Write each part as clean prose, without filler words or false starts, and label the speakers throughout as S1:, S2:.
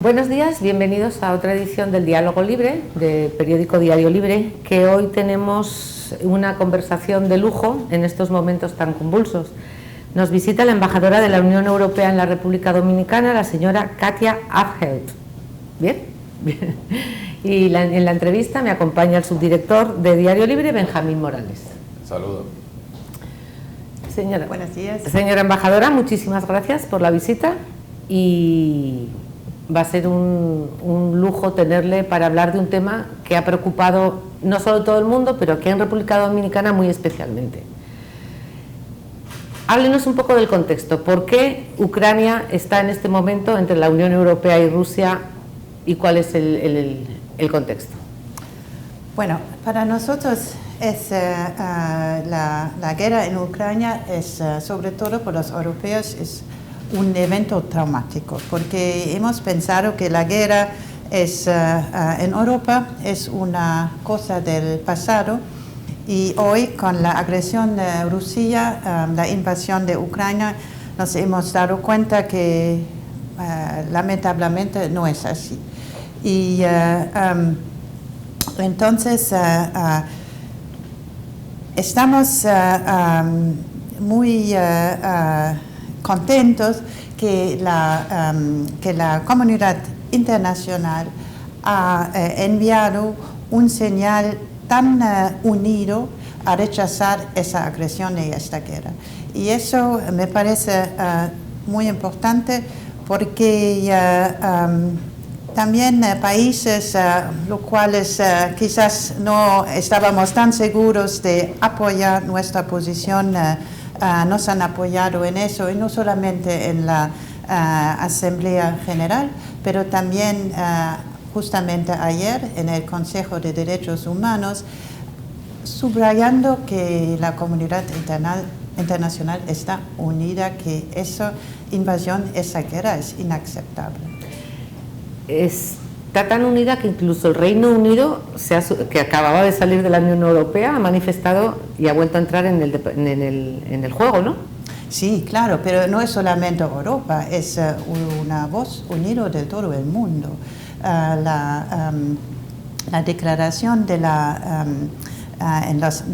S1: Buenos días, bienvenidos a otra edición del Diálogo Libre, de periódico Diario Libre, que hoy tenemos una conversación de lujo en estos momentos tan convulsos. Nos visita la embajadora de la Unión Europea en la República Dominicana, la señora Katia Afheldt. ¿Bien? Bien. Y en la entrevista me acompaña el subdirector de Diario Libre, Benjamín Morales.
S2: Saludos.
S1: Señora,
S3: buenos días.
S1: Señora embajadora, muchísimas gracias por la visita y va a ser un lujo tenerle para hablar de un tema que ha preocupado no solo a todo el mundo, pero aquí en República Dominicana muy especialmente. Háblenos un poco del contexto. ¿Por qué Ucrania está en este momento entre la Unión Europea y Rusia y cuál es el contexto?
S3: Bueno, para nosotros es la guerra en Ucrania es sobre todo por los europeos es un evento traumático, porque hemos pensado que la guerra es, en Europa es una cosa del pasado y hoy con la agresión de Rusia, la invasión de Ucrania, nos hemos dado cuenta que lamentablemente no es así. Y entonces estamos muy contentos que la comunidad internacional ha enviado un señal tan unido a rechazar esa agresión y esta guerra. Y eso me parece muy importante porque también países los cuales quizás no estábamos tan seguros de apoyar nuestra posición nos han apoyado en eso, y no solamente en la Asamblea General, pero también justamente ayer en el Consejo de Derechos Humanos, subrayando que la comunidad internacional está unida, que esa invasión, esa guerra es inaceptable.
S1: Está tan unida que incluso el Reino Unido, que acababa de salir de la Unión Europea, ha manifestado y ha vuelto a entrar en el juego, ¿no?
S3: Sí, claro, pero no es solamente Europa, es una voz unida de todo el mundo. La declaración de en las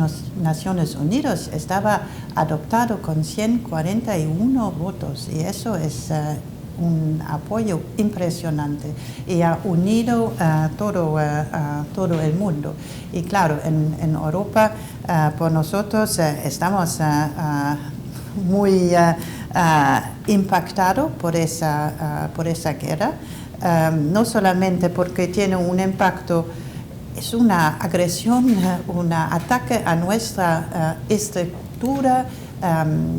S3: Naciones Unidas estaba adoptado con 141 votos y eso es un apoyo impresionante y ha unido todo el mundo. Y claro, en Europa, por nosotros estamos muy impactados por esa guerra, no solamente porque tiene un impacto, es una agresión, un ataque a nuestra estructura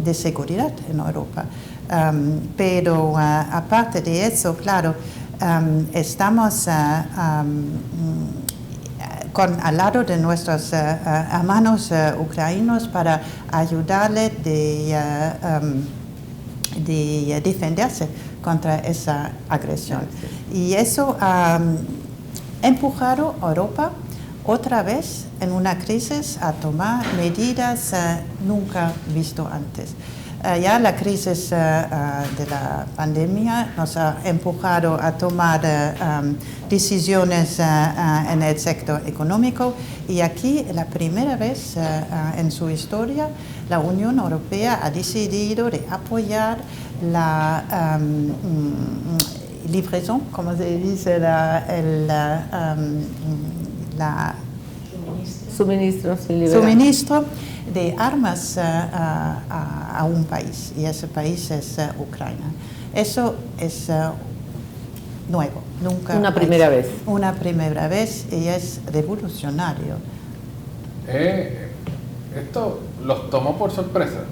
S3: de seguridad en Europa. Pero aparte de eso, claro, estamos al lado de nuestros hermanos ucranianos para ayudarles de defenderse contra esa agresión. Y eso ha empujado a Europa otra vez en una crisis a tomar medidas nunca visto antes. Ya la crisis de la pandemia nos ha empujado a tomar decisiones en el sector económico y aquí, la primera vez en su historia, la Unión Europea ha decidido de apoyar la libraison, como se dice, suministro de armas a un país, y ese país es Ucrania. Eso es nuevo, nunca.
S1: Una primera vez.
S3: Una primera vez y es revolucionario.
S2: Esto los tomó por sorpresa.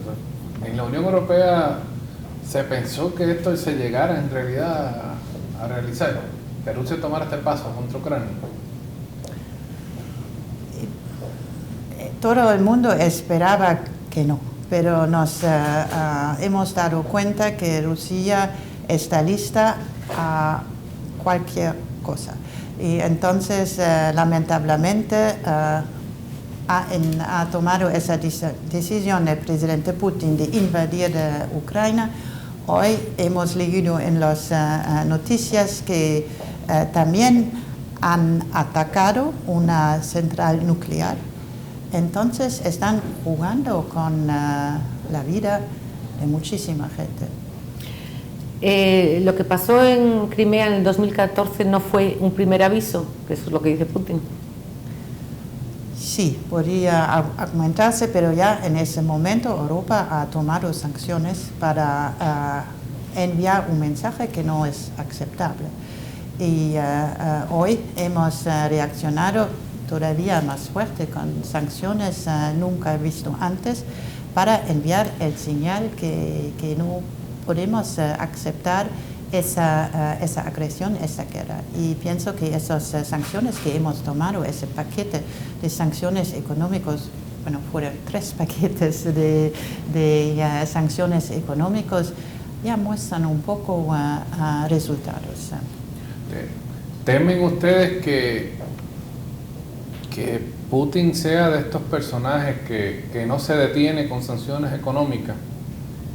S2: En la Unión Europea se pensó que esto se llegara en realidad a realizar, que Rusia tomara este paso contra Ucrania.
S3: Todo el mundo esperaba que no, pero nos hemos dado cuenta que Rusia está lista a cualquier cosa. Y entonces, lamentablemente, ha tomado esa decisión el presidente Putin de invadir Ucrania Hoy hemos leído en las noticias que también han atacado una central nuclear. Entonces están jugando con la vida de muchísima gente.
S1: Lo que pasó en Crimea en el 2014 no fue un primer aviso, que eso es lo que dice Putin.
S3: Sí, podría argumentarse, pero ya en ese momento Europa ha tomado sanciones para enviar un mensaje que no es aceptable. Y hoy hemos reaccionado todavía más fuerte con sanciones nunca visto antes para enviar el señal que no podemos aceptar esa agresión, esa guerra. Y pienso que esas sanciones que hemos tomado, ese paquete de sanciones económicos, bueno, fueron 3 paquetes de sanciones económicos, ya muestran un poco resultados.
S2: ¿Temen ustedes que Putin sea de estos personajes que no se detiene con sanciones económicas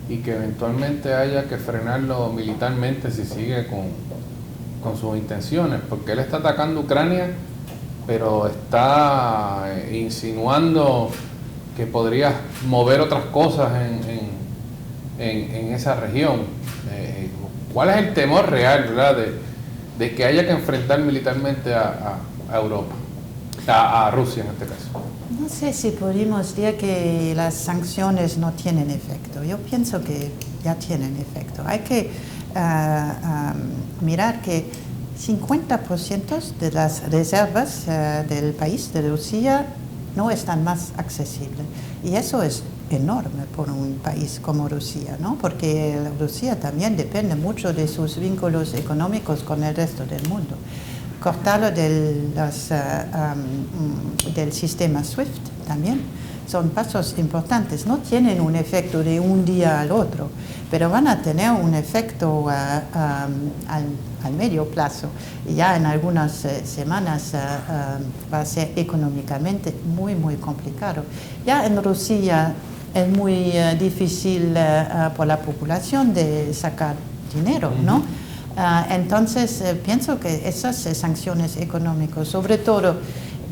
S2: y que eventualmente haya que frenarlo militarmente si sigue con sus intenciones? Porque él está atacando Ucrania, pero está insinuando que podría mover otras cosas en esa región. ¿Cuál es el temor real, verdad, de que haya que enfrentar militarmente a Europa, a Rusia en este caso?
S3: No sé si podemos decir que las sanciones no tienen efecto. Yo pienso que ya tienen efecto. Hay que mirar que 50% de las reservas del país, de Rusia, no están más accesibles. Y eso es enorme por un país como Rusia, ¿no? Porque Rusia también depende mucho de sus vínculos económicos con el resto del mundo. Cortarlo del sistema SWIFT también son pasos importantes. No tienen un efecto de un día al otro, pero van a tener un efecto al medio plazo. Y ya en algunas semanas va a ser económicamente muy, muy complicado. Ya en Rusia es muy difícil por la población de sacar dinero, ¿no? Entonces, pienso que esas sanciones económicas, sobre todo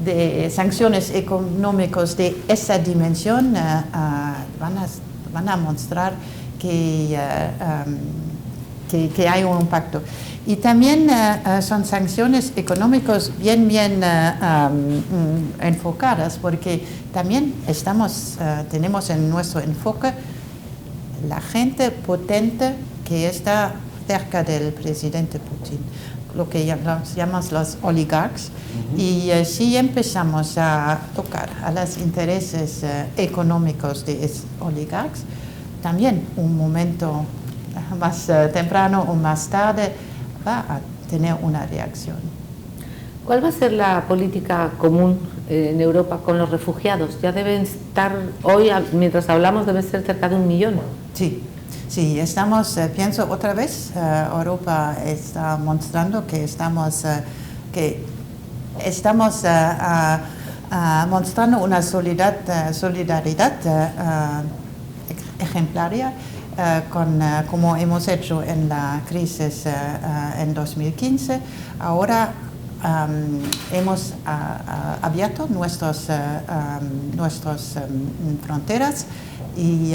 S3: de sanciones económicas de esa dimensión, van a mostrar que hay un impacto. Y también son sanciones económicas bien enfocadas, porque también tenemos en nuestro enfoque la gente potente que está cerca del presidente Putin, lo que llamamos los oligarcas. Y si empezamos a tocar a los intereses económicos de esos oligarcas, también un momento más temprano o más tarde va a tener una reacción.
S1: ¿Cuál va a ser la política común en Europa con los refugiados? Ya deben estar, hoy, mientras hablamos, deben ser cerca de 1 millón.
S3: Sí, estamos, pienso otra vez, Europa está mostrando que estamos mostrando una solidaridad ejemplaria, como hemos hecho en la crisis en 2015. Ahora hemos abierto nuestras fronteras y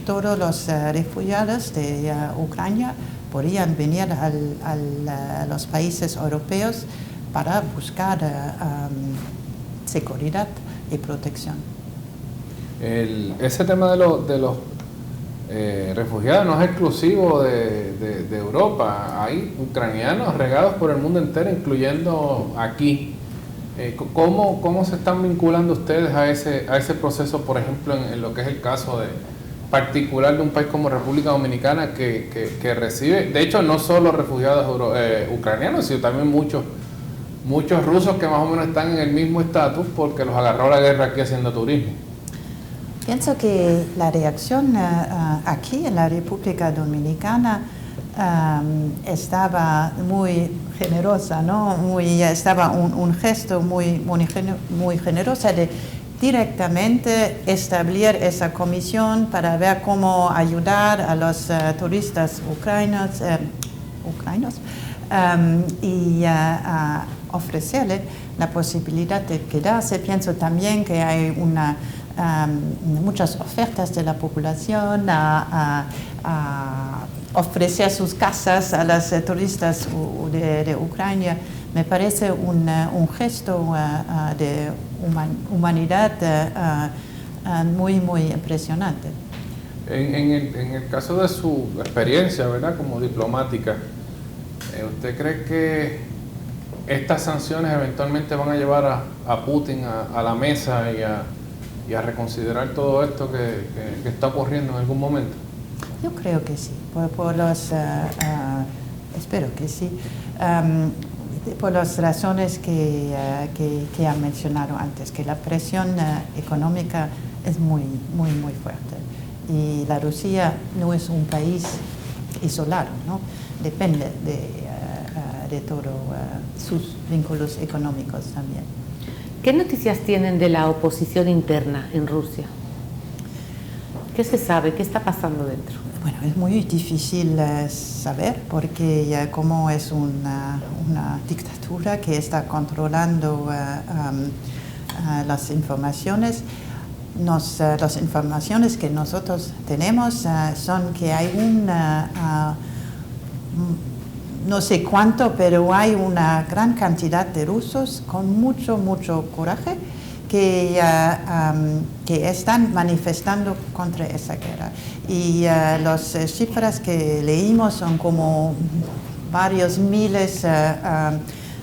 S3: todos los refugiados de Ucrania podrían venir a los países europeos para buscar seguridad y protección.
S2: Ese tema de los refugiados no es exclusivo de Europa. Hay ucranianos regados por el mundo entero, incluyendo aquí. ¿Cómo se están vinculando ustedes a ese proceso, por ejemplo, en lo que es el caso particular de un país como República Dominicana que recibe, de hecho, no solo refugiados ucranianos, sino también muchos rusos que más o menos están en el mismo estatus porque los agarró la guerra aquí haciendo turismo?
S3: Pienso que la reacción aquí en la República Dominicana estaba muy generosa, ¿no? Estaba un gesto muy generoso de directamente establecer esa comisión para ver cómo ayudar a los turistas ucranianos y ofrecerle la posibilidad de quedarse. Pienso también que hay muchas ofertas de la población a ofrecer sus casas a los turistas de Ucrania. Me parece un gesto de humanidad muy impresionante.
S2: En el caso de su experiencia, ¿verdad?, como diplomática, ¿usted cree que estas sanciones eventualmente van a llevar a Putin a la mesa y a reconsiderar todo esto que está ocurriendo en algún momento?
S3: Yo creo que sí, espero que sí, por las razones que han mencionado antes, que la presión económica es muy fuerte y la Rusia no es un país isolado, ¿no? Depende de todos sus vínculos económicos también.
S1: ¿Qué noticias tienen de la oposición interna en Rusia? ¿Qué se sabe? ¿Qué está pasando dentro?
S3: Bueno, es muy difícil saber porque como es una dictadura que está controlando las informaciones, las informaciones que nosotros tenemos son que hay no sé cuánto, pero hay una gran cantidad de rusos con mucho coraje que están manifestando contra esa guerra. Y las cifras que leímos son como varios miles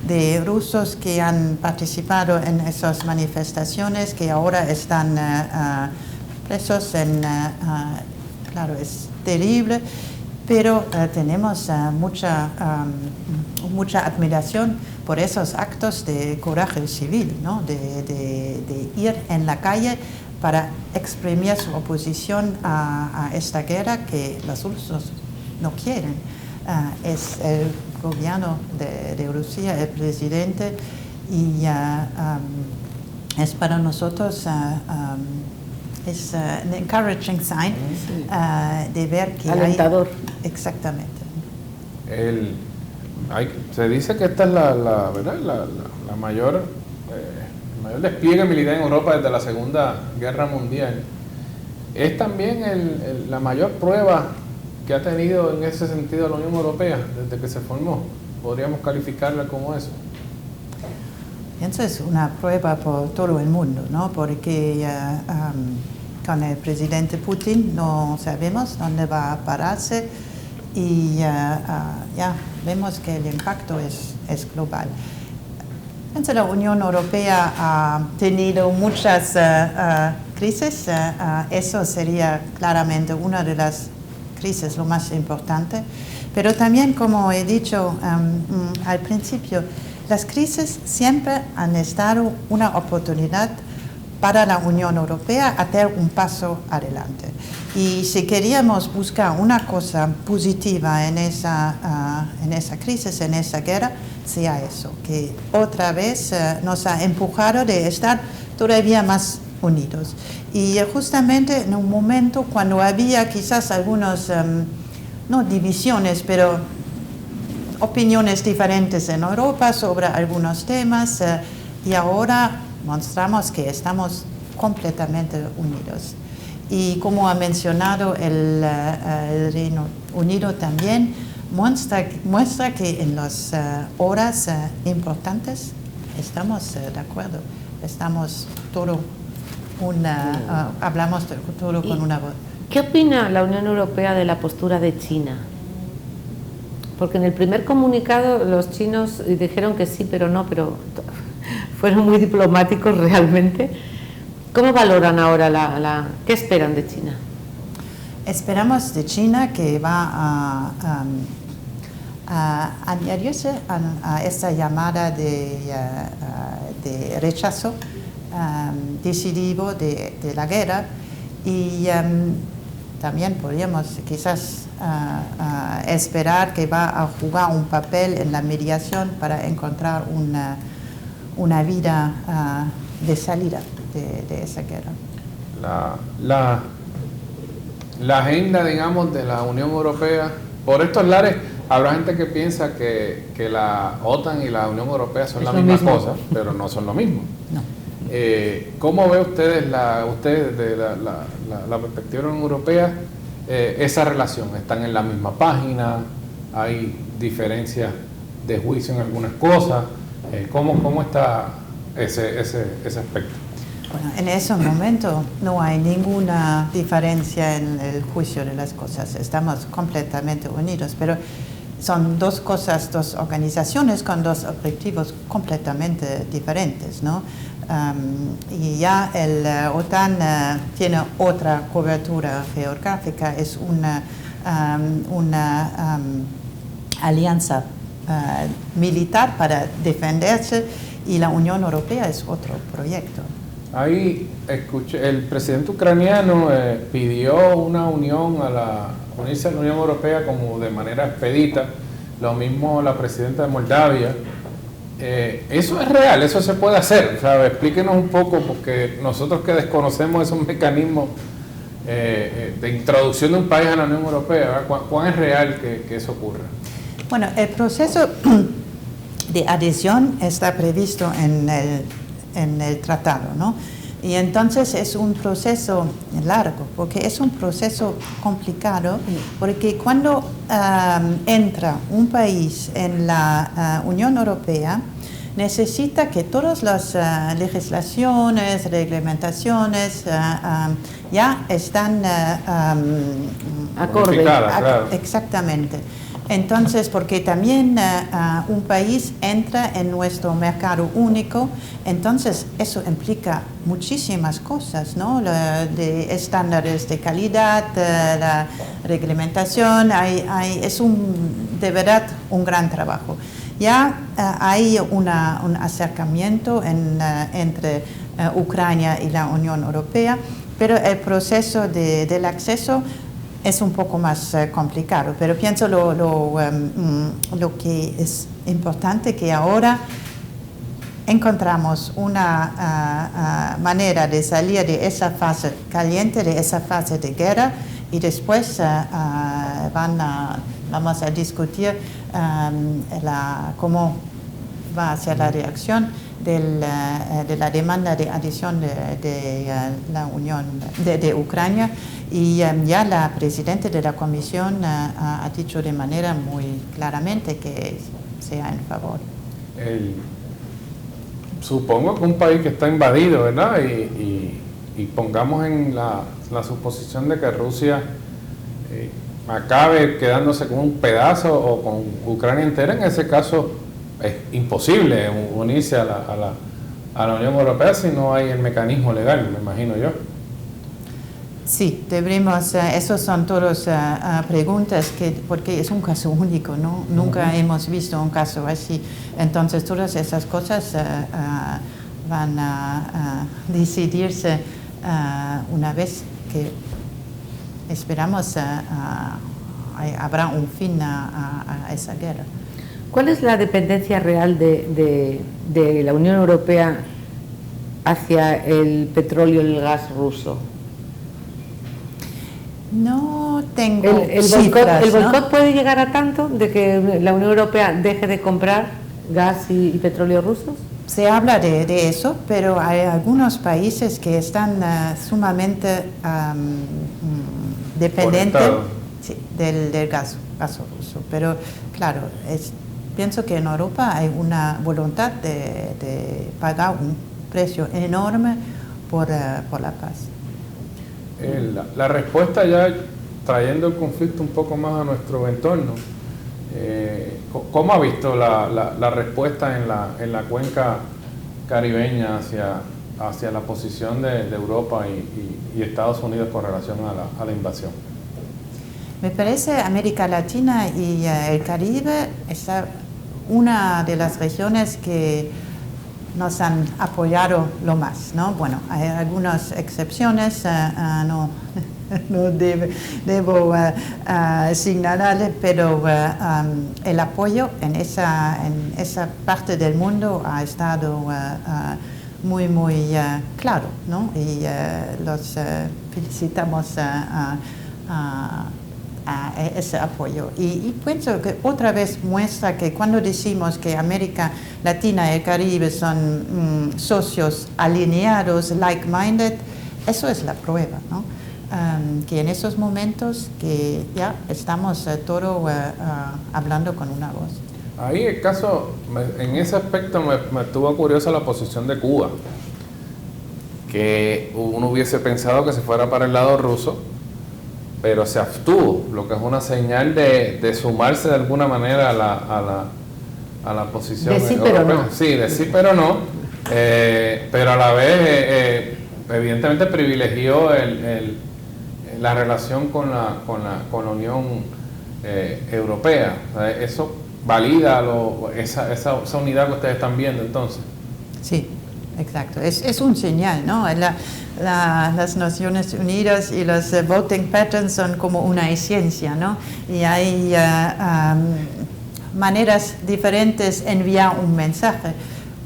S3: de rusos que han participado en esas manifestaciones, que ahora están presos claro, es terrible, pero tenemos mucha admiración por esos actos de coraje civil, ¿no? de ir en la calle para exprimir su oposición a esta guerra que los rusos no quieren. Es el gobierno de Rusia, el presidente, y es para nosotros es un encouraging sign de ver que
S1: alentador.
S3: Exactamente.
S2: Se dice que esta es la mayor despliegue militar en Europa desde la Segunda Guerra Mundial. Es también la mayor prueba que ha tenido en ese sentido la Unión Europea desde que se formó. ¿Podríamos calificarla como eso?
S3: Pienso es una prueba por todo el mundo, ¿no? Porque con el presidente Putin no sabemos dónde va a pararse y ya vemos que el impacto es global. Pienso la Unión Europea ha tenido muchas crisis, eso sería claramente una de las crisis lo más importante, pero también, como he dicho al principio, las crisis siempre han estado una oportunidad para la Unión Europea a dar un paso adelante. Y si queríamos buscar una cosa positiva en esa crisis, en esa guerra, sea eso, que otra vez nos ha empujado de estar todavía más unidos. Y justamente en un momento cuando había quizás algunas, no divisiones, pero opiniones diferentes en Europa sobre algunos temas, y ahora mostramos que estamos completamente unidos. Y como ha mencionado el Reino Unido también, muestra que en las horas importantes estamos de acuerdo, estamos todo hablamos todo con una voz.
S1: ¿Qué opina la Unión Europea de la postura de China? Porque en el primer comunicado los chinos dijeron que sí, pero no, pero fueron muy diplomáticos realmente. ¿Cómo valoran ahora qué esperan de China?
S3: Esperamos de China que va a añadirse a esta llamada de rechazo decidido de la guerra, y también podríamos quizás esperar que va a jugar un papel en la mediación para encontrar una vida de salida. de esa guerra.
S2: La agenda, digamos, de la Unión Europea, por estos lares, habrá gente que piensa que la OTAN y la Unión Europea son la misma cosa, pero no son lo mismo.
S3: No.
S2: ¿Cómo ve ustedes desde la perspectiva de la Unión Europea esa relación? ¿Están en la misma página? ¿Hay diferencias de juicio en algunas cosas? ¿Cómo está ese aspecto?
S3: Bueno, en ese momento no hay ninguna diferencia en el juicio de las cosas. Estamos completamente unidos, pero son dos cosas, dos organizaciones con dos objetivos completamente diferentes, ¿no? Y ya el OTAN tiene otra cobertura geográfica, es una alianza militar para defenderse, y la Unión Europea es otro proyecto.
S2: Ahí escuché, el presidente ucraniano pidió una unión unirse a la Unión Europea como de manera expedita, lo mismo la presidenta de Moldavia. ¿Eso es real? ¿Eso se puede hacer? ¿Sabe? Explíquenos un poco, porque nosotros que desconocemos esos mecanismos de introducción de un país a la Unión Europea, ¿cuán es real que eso ocurra?
S3: Bueno, el proceso de adhesión está previsto en el tratado, ¿no? Y entonces es un proceso largo, porque es un proceso complicado, porque cuando entra un país en la Unión Europea, necesita que todas las legislaciones, reglamentaciones ya están
S1: acorde.
S2: Claro.
S3: Exactamente. Entonces, porque también un país entra en nuestro mercado único, entonces eso implica muchísimas cosas, ¿no? De estándares de calidad, la reglamentación, es de verdad un gran trabajo. Ya hay un acercamiento entre Ucrania y la Unión Europea, pero el proceso del acceso es un poco más complicado, pero pienso lo que es importante que ahora encontramos una manera de salir de esa fase caliente, de esa fase de guerra, y después vamos a discutir cómo va a ser la reacción de la demanda de adhesión de la Unión de Ucrania, y ya la presidenta de la Comisión ha dicho de manera muy claramente que sea en favor.
S2: Supongo que un país que está invadido, ¿verdad? Y pongamos en la suposición de que Rusia acabe quedándose con un pedazo o con Ucrania entera, en ese caso es imposible unirse a la Unión Europea si no hay el mecanismo legal, me imagino yo.
S3: Sí, esas son todas preguntas porque es un caso único, ¿no? Nunca hemos visto un caso así. Entonces todas esas cosas van a decidirse una vez que esperamos habrá un fin a esa guerra.
S1: ¿Cuál es la dependencia real de la Unión Europea hacia el petróleo y el gas ruso?
S3: No tengo
S1: ¿El boicot puede llegar a tanto de que la Unión Europea deje de comprar gas y petróleo rusos?
S3: Se habla de eso, pero hay algunos países que están sumamente dependientes del gas ruso. Pero claro, pienso que en Europa hay una voluntad de pagar un precio enorme por la paz.
S2: La respuesta, ya trayendo el conflicto un poco más a nuestro entorno, ¿cómo ha visto la respuesta en la cuenca caribeña hacia la posición de Europa y Estados Unidos con relación a la invasión?
S3: Me parece América Latina y el Caribe es una de las regiones que nos han apoyado lo más, ¿no? Bueno, hay algunas excepciones, no debo señalarle, pero el apoyo en esa parte del mundo ha estado muy claro, ¿no? Y los felicitamos a ese apoyo. Y pienso que otra vez muestra que cuando decimos que América Latina y el Caribe son socios alineados, like-minded, eso es la prueba, ¿no? Que en esos momentos que ya estamos todos hablando con una voz.
S2: Ahí el caso, en ese aspecto me estuvo curiosa la posición de Cuba, que uno hubiese pensado que se fuera para el lado ruso, pero se abstuvo, lo que es una señal de sumarse de alguna manera a la posición
S1: de sí pero no.
S2: Sí, de sí pero no, pero a la vez evidentemente privilegió la relación con la Unión Europea. O sea, eso valida esa unidad que ustedes están viendo entonces.
S3: Sí, exacto. Es un señal, ¿no? Las Naciones Unidas y los voting patterns son como una esencia, ¿no? Y hay maneras diferentes de enviar un mensaje.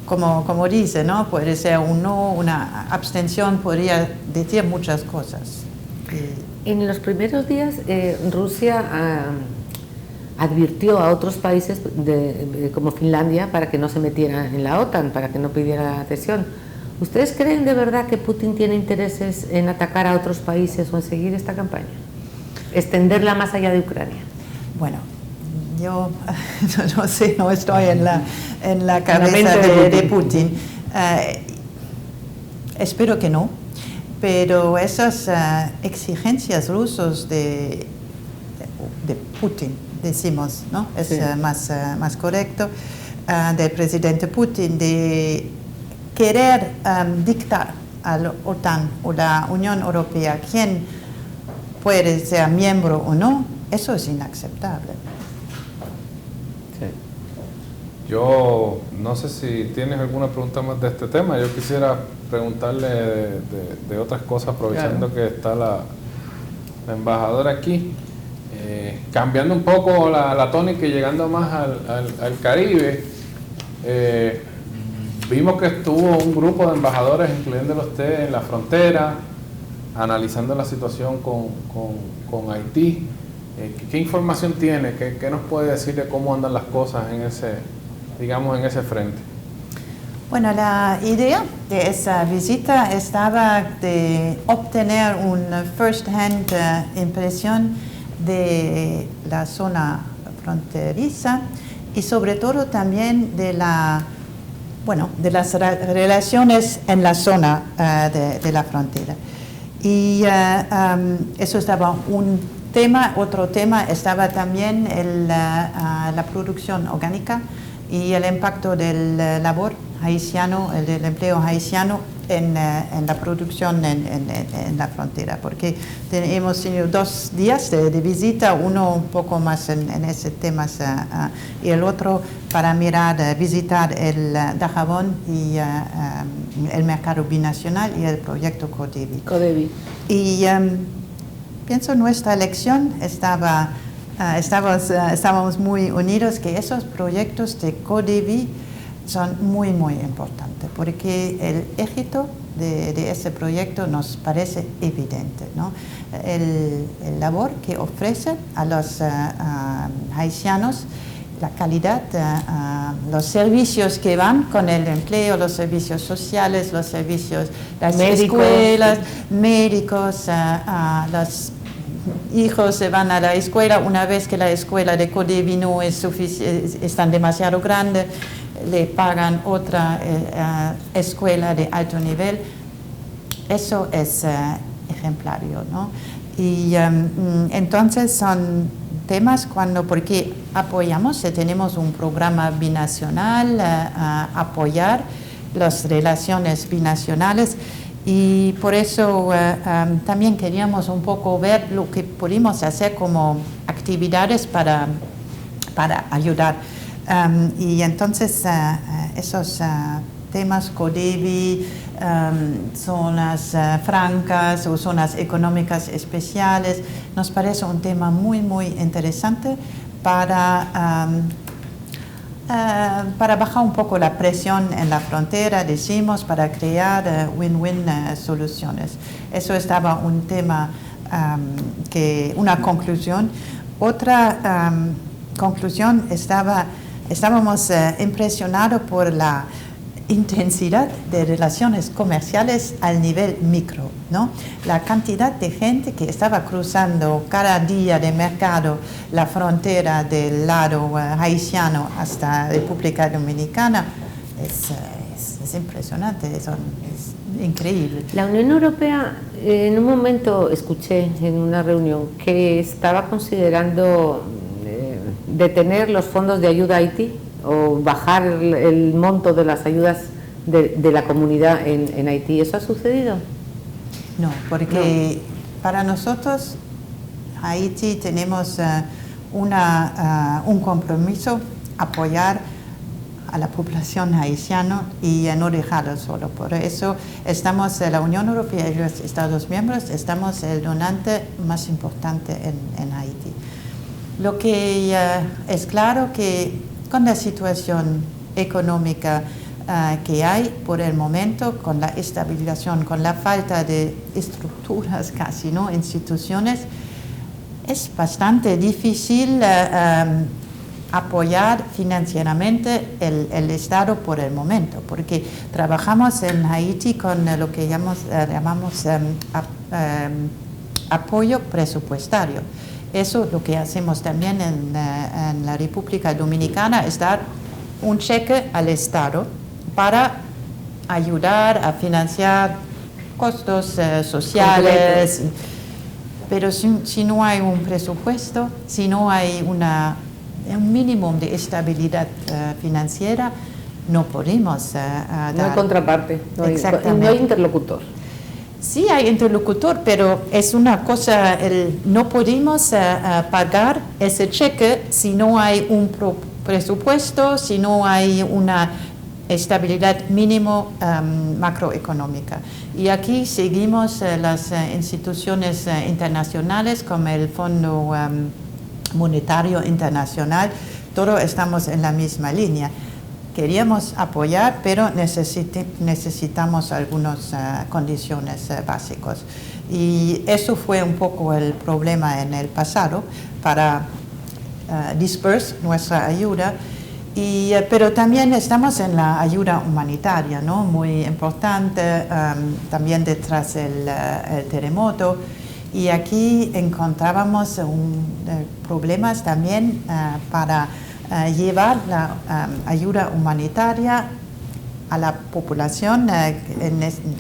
S3: Como dice, ¿no? Puede ser un no, una abstención, podría decir muchas cosas.
S1: En los primeros días, Rusia advirtió a otros países como Finlandia para que no se metiera en la OTAN, para que no pidiera la adhesión. ¿Ustedes creen de verdad que Putin tiene intereses en atacar a otros países o en seguir esta campaña? Extenderla más allá de Ucrania.
S3: Bueno, yo no sé, no estoy en la cabeza de Putin. Espero que no, pero esas exigencias rusas de Putin, decimos, ¿no? Es sí. Más correcto, del presidente Putin, de querer dictar a la OTAN o la Unión Europea quién puede ser miembro o no, eso es inaceptable.
S2: Yo no sé si tienes alguna pregunta más de este tema. Yo quisiera preguntarle de otras cosas, aprovechando claro. Que está la embajadora aquí. Cambiando un poco la tónica y llegando más al Caribe, vimos que estuvo un grupo de embajadores, incluyéndolo usted, en la frontera, analizando la situación con Haití. ¿Qué información tiene? ¿Qué nos puede decir de cómo andan las cosas en ese frente?
S3: Bueno, la idea de esa visita estaba de obtener una first-hand impresión de la zona fronteriza y sobre todo también de las relaciones en la zona de la frontera. Y eso estaba un tema. Otro tema estaba también la producción orgánica y el impacto del labor haitiano, del empleo haitiano en la producción en la frontera, porque hemos tenido 2 días de visita, uno un poco más en ese tema y el otro para visitar el Dajabón y el mercado binacional y el proyecto Codevi. Y pienso nuestra elección estábamos muy unidos, que esos proyectos de Codevi son muy importantes, porque el éxito de ese proyecto nos parece evidente, ¿no? El labor que ofrece a los haitianos, la calidad, los servicios que van con el empleo, los servicios sociales, los servicios, las escuelas, médicos, los hijos se van a la escuela, una vez que la escuela de Codevi no es están demasiado grande, le pagan otra escuela de alto nivel. Eso es ejemplario, ¿no? Y entonces son temas porque apoyamos, tenemos un programa binacional, apoyar las relaciones binacionales, y por eso también queríamos un poco ver lo que pudimos hacer como actividades para ayudar. Y entonces esos temas Codevi, zonas francas o zonas económicas especiales, nos parece un tema muy interesante para para bajar un poco la presión en la frontera, decimos, para crear win-win soluciones. Eso estaba un tema, una conclusión. Otra conclusión, estábamos impresionados por la intensidad de relaciones comerciales al nivel micro, ¿no? La cantidad de gente que estaba cruzando cada día de mercado la frontera del lado haitiano hasta República Dominicana es impresionante, es increíble.
S1: La Unión Europea, en un momento escuché en una reunión que estaba considerando detener los fondos de ayuda a Haití o bajar el monto de las ayudas de la comunidad en Haití. ¿Eso ha sucedido?
S3: No, porque para nosotros Haití tenemos un compromiso, apoyar a la población haitiana y no dejarlo solo. Por eso estamos, la Unión Europea y los Estados miembros, estamos el donante más importante en Haití. Lo que es claro que con la situación económica que hay por el momento, con la estabilización, con la falta de estructuras casi, ¿no? Instituciones, es bastante difícil apoyar financieramente el Estado por el momento, porque trabajamos en Haití con lo que llamamos apoyo presupuestario. Eso lo que hacemos también en la República Dominicana es dar un cheque al Estado para ayudar a financiar costos sociales. Pero si no hay un presupuesto, si no hay un mínimo de estabilidad financiera, no podemos dar.
S1: No hay contraparte, no hay interlocutor.
S3: Sí hay interlocutor, pero es una cosa, no podemos pagar ese cheque si no hay un presupuesto, si no hay una estabilidad mínimo macroeconómica. Y aquí seguimos las instituciones internacionales como el Fondo Monetario Internacional, todos estamos en la misma línea. Queríamos apoyar, pero necesitamos algunas condiciones básicas. Y eso fue un poco el problema en el pasado para dispersar nuestra ayuda. Pero también estamos en la ayuda humanitaria, ¿no? Muy importante, también detrás del terremoto. Y aquí encontrábamos problemas también para llevar la ayuda humanitaria a la población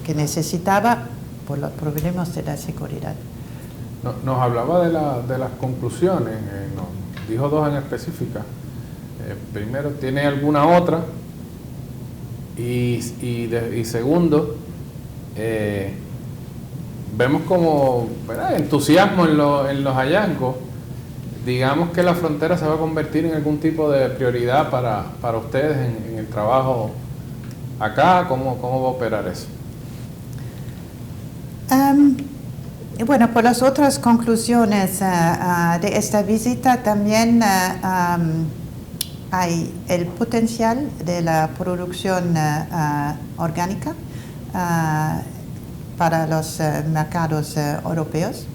S3: que necesitaba por los problemas de la seguridad.
S2: Nos hablaba de las conclusiones, nos dijo dos en específica. Primero, ¿tiene alguna otra? Y segundo, vemos como entusiasmo en los hallazgos. Digamos que la frontera se va a convertir en algún tipo de prioridad para ustedes en el trabajo acá. ¿Cómo va a operar eso?
S3: Bueno, por las otras conclusiones de esta visita también hay el potencial de la producción orgánica para los mercados europeos,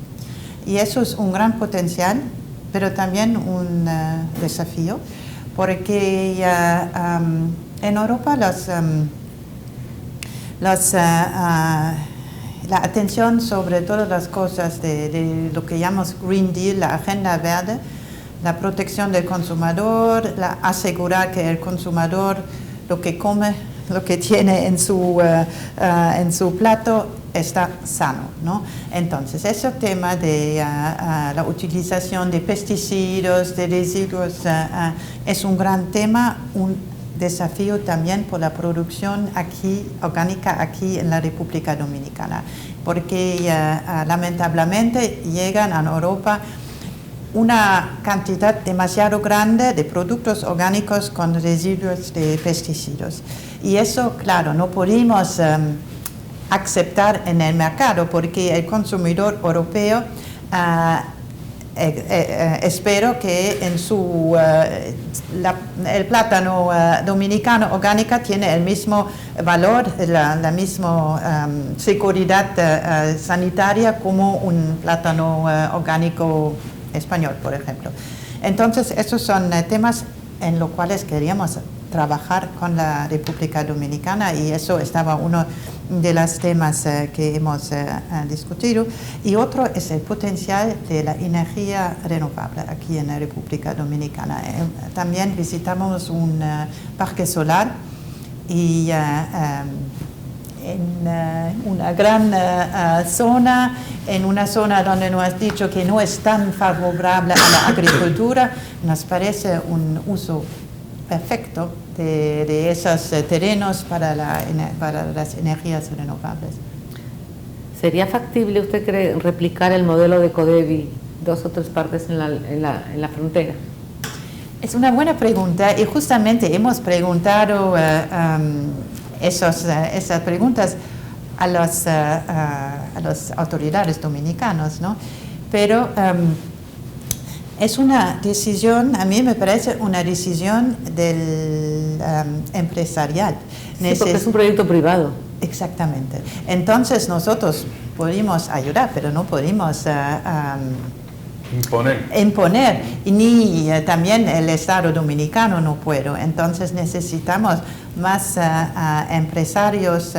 S3: y eso es un gran potencial, pero también un desafío, porque en Europa la atención sobre todas las cosas de lo que llamamos Green Deal, la agenda verde, la protección del consumidor, asegurar que el consumidor lo que come, lo que tiene en su plato está sano, ¿no? Entonces, ese tema de la utilización de pesticidas, de residuos, es un gran tema, un desafío también por la producción orgánica aquí en la República Dominicana, porque lamentablemente llegan a Europa una cantidad demasiado grande de productos orgánicos con residuos de pesticidas. Y eso, claro, no podemos aceptar en el mercado, porque el consumidor europeo espero que en el plátano dominicano orgánica tiene el mismo valor, la misma seguridad sanitaria como un plátano orgánico español, por ejemplo. Entonces, estos son temas en los cuales queríamos trabajar con la República Dominicana y eso estaba uno de los temas que hemos discutido. Y otro es el potencial de la energía renovable aquí en la República Dominicana. También visitamos un parque solar y en una gran zona, en una zona donde nos has dicho que no es tan favorable a la agricultura, nos parece un uso perfecto de esos terrenos para las energías renovables.
S1: ¿Sería factible, usted cree, replicar el modelo de Codevi 2 o 3 partes en la frontera?
S3: Es una buena pregunta y justamente hemos preguntado esas preguntas a las autoridades dominicanas, ¿no? Pero es una decisión, a mí me parece una decisión del empresarial.
S1: Sí, porque es un proyecto privado.
S3: Exactamente. Entonces nosotros podemos ayudar, pero no podemos imponer. Y ni también el Estado dominicano no puede. Entonces necesitamos más empresarios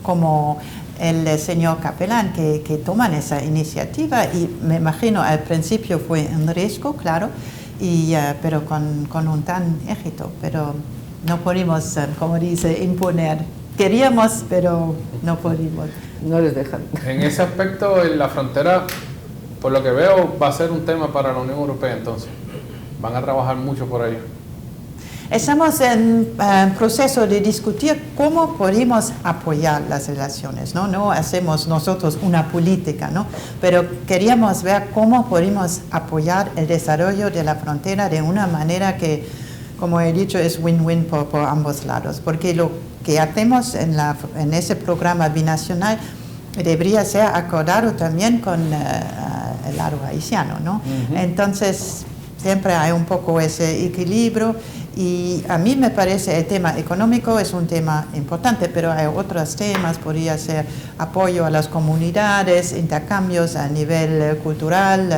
S3: como el señor Capelán que toman esa iniciativa y me imagino al principio fue un riesgo, claro, pero con un tan éxito, pero no podemos, como dice, imponer. Queríamos, pero no podemos.
S1: No les dejan.
S2: En ese aspecto, en la frontera, por lo que veo, va a ser un tema para la Unión Europea entonces. Van a trabajar mucho por ahí.
S3: Estamos en proceso de discutir cómo podemos apoyar las relaciones, ¿no? No hacemos nosotros una política, ¿no? Pero queríamos ver cómo podemos apoyar el desarrollo de la frontera de una manera que, como he dicho, es win-win por ambos lados. Porque lo que hacemos en ese programa binacional debería ser acordado también con el lado haitiano, ¿no? Entonces, siempre hay un poco ese equilibrio. Y a mí me parece el tema económico es un tema importante, pero hay otros temas, podría ser apoyo a las comunidades, intercambios a nivel cultural.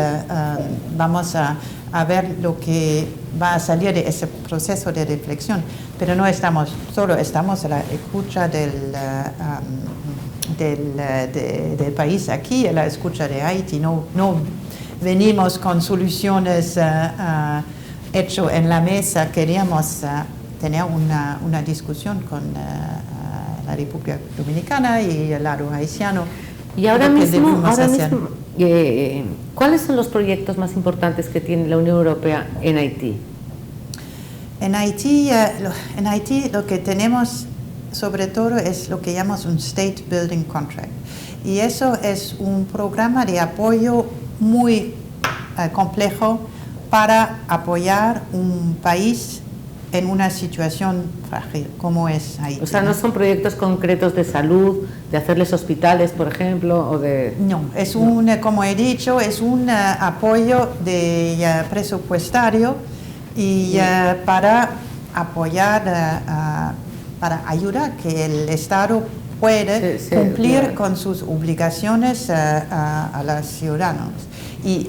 S3: Vamos a ver lo que va a salir de ese proceso de reflexión, pero no estamos solo, estamos a la escucha del país aquí, a la escucha de Haití. No venimos con soluciones hecho en la mesa. Queríamos tener una discusión con la República Dominicana y el lado haitiano.
S1: Y ahora mismo ¿cuáles son los proyectos más importantes que tiene la Unión Europea en Haití?
S3: En Haití lo que tenemos sobre todo es lo que llamamos un State Building Contract. Y eso es un programa de apoyo muy complejo para apoyar un país en una situación frágil como es Haití.
S1: O sea, ¿no son proyectos concretos de salud, de hacerles hospitales, por ejemplo, o de...?
S3: No, es como he dicho, es un apoyo presupuestario y para apoyar, para ayudar que el Estado puede cumplir con sus obligaciones a los ciudadanos. Y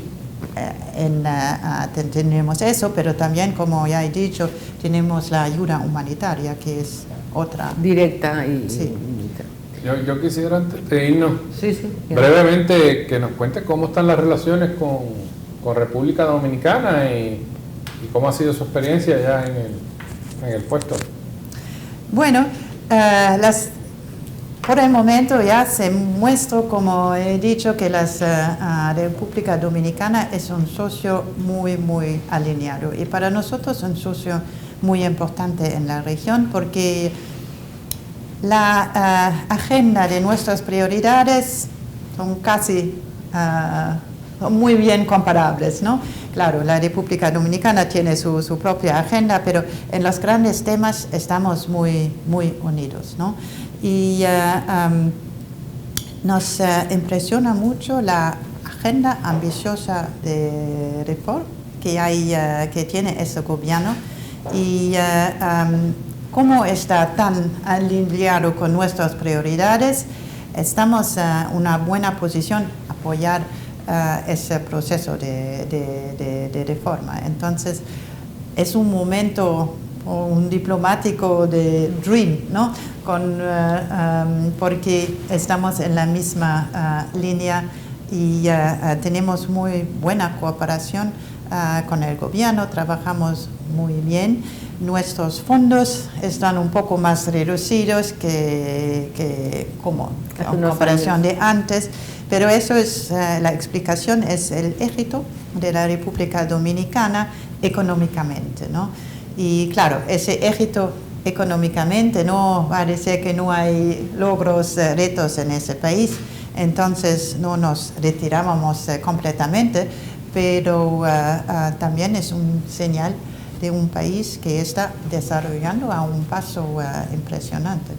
S3: tenemos eso, pero también, como ya he dicho, tenemos la ayuda humanitaria, que es otra.
S1: Directa
S3: sí.
S2: Yo quisiera, antes de irnos, brevemente que nos cuente cómo están las relaciones con República Dominicana y cómo ha sido su experiencia ya en el puesto.
S3: Bueno, por el momento ya se muestra, como he dicho, que la República Dominicana es un socio muy, muy alineado y para nosotros un socio muy importante en la región porque la agenda de nuestras prioridades son casi muy bien comparables, ¿no? Claro, la República Dominicana tiene su propia agenda, pero en los grandes temas estamos muy, muy unidos, ¿no? Y nos impresiona mucho la agenda ambiciosa de reforma que tiene este gobierno y cómo está tan alineado con nuestras prioridades, estamos en una buena posición a apoyar ese proceso de reforma. Entonces, es un momento un diplomático de dream, ¿no? Porque estamos en la misma línea y tenemos muy buena cooperación con el gobierno, trabajamos muy bien. Nuestros fondos están un poco más reducidos que en comparación de antes, pero eso es la explicación, es el éxito de la República Dominicana económicamente, ¿no? Y claro, ese éxito económicamente no va a decir que no hay logros, retos en ese país, entonces no nos retirábamos completamente, pero también es un señal de un país que está desarrollando a un paso impresionante.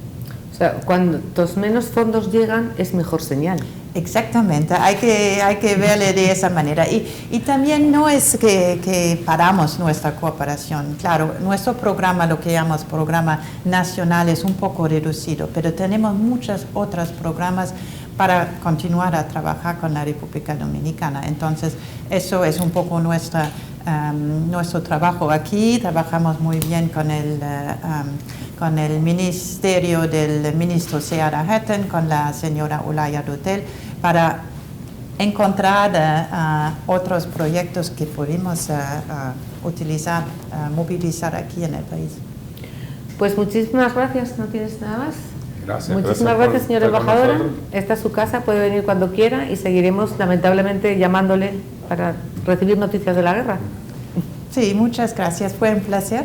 S1: O sea, cuantos menos fondos llegan, es mejor señal.
S3: Exactamente, hay que verle de esa manera. Y también no es que paramos nuestra cooperación. Claro, nuestro programa, lo que llamamos programa nacional, es un poco reducido, pero tenemos muchos otros programas para continuar a trabajar con la República Dominicana. Entonces, eso es un poco nuestro trabajo aquí. Trabajamos muy bien con el ministerio del ministro Seara Hatton, con la señora Olaya Dutel, para encontrar otros proyectos que podemos utilizar, movilizar aquí en el país.
S1: Pues muchísimas gracias, ¿no tienes nada más?
S2: Gracias.
S1: Muchísimas gracias, señora embajadora. Esta es su casa, puede venir cuando quiera y seguiremos lamentablemente llamándole para recibir noticias de la guerra.
S3: Sí, muchas gracias, fue un placer.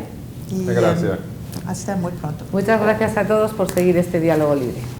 S3: Y,
S2: gracias.
S3: hasta muy pronto.
S1: Muchas gracias a todos por seguir este diálogo libre.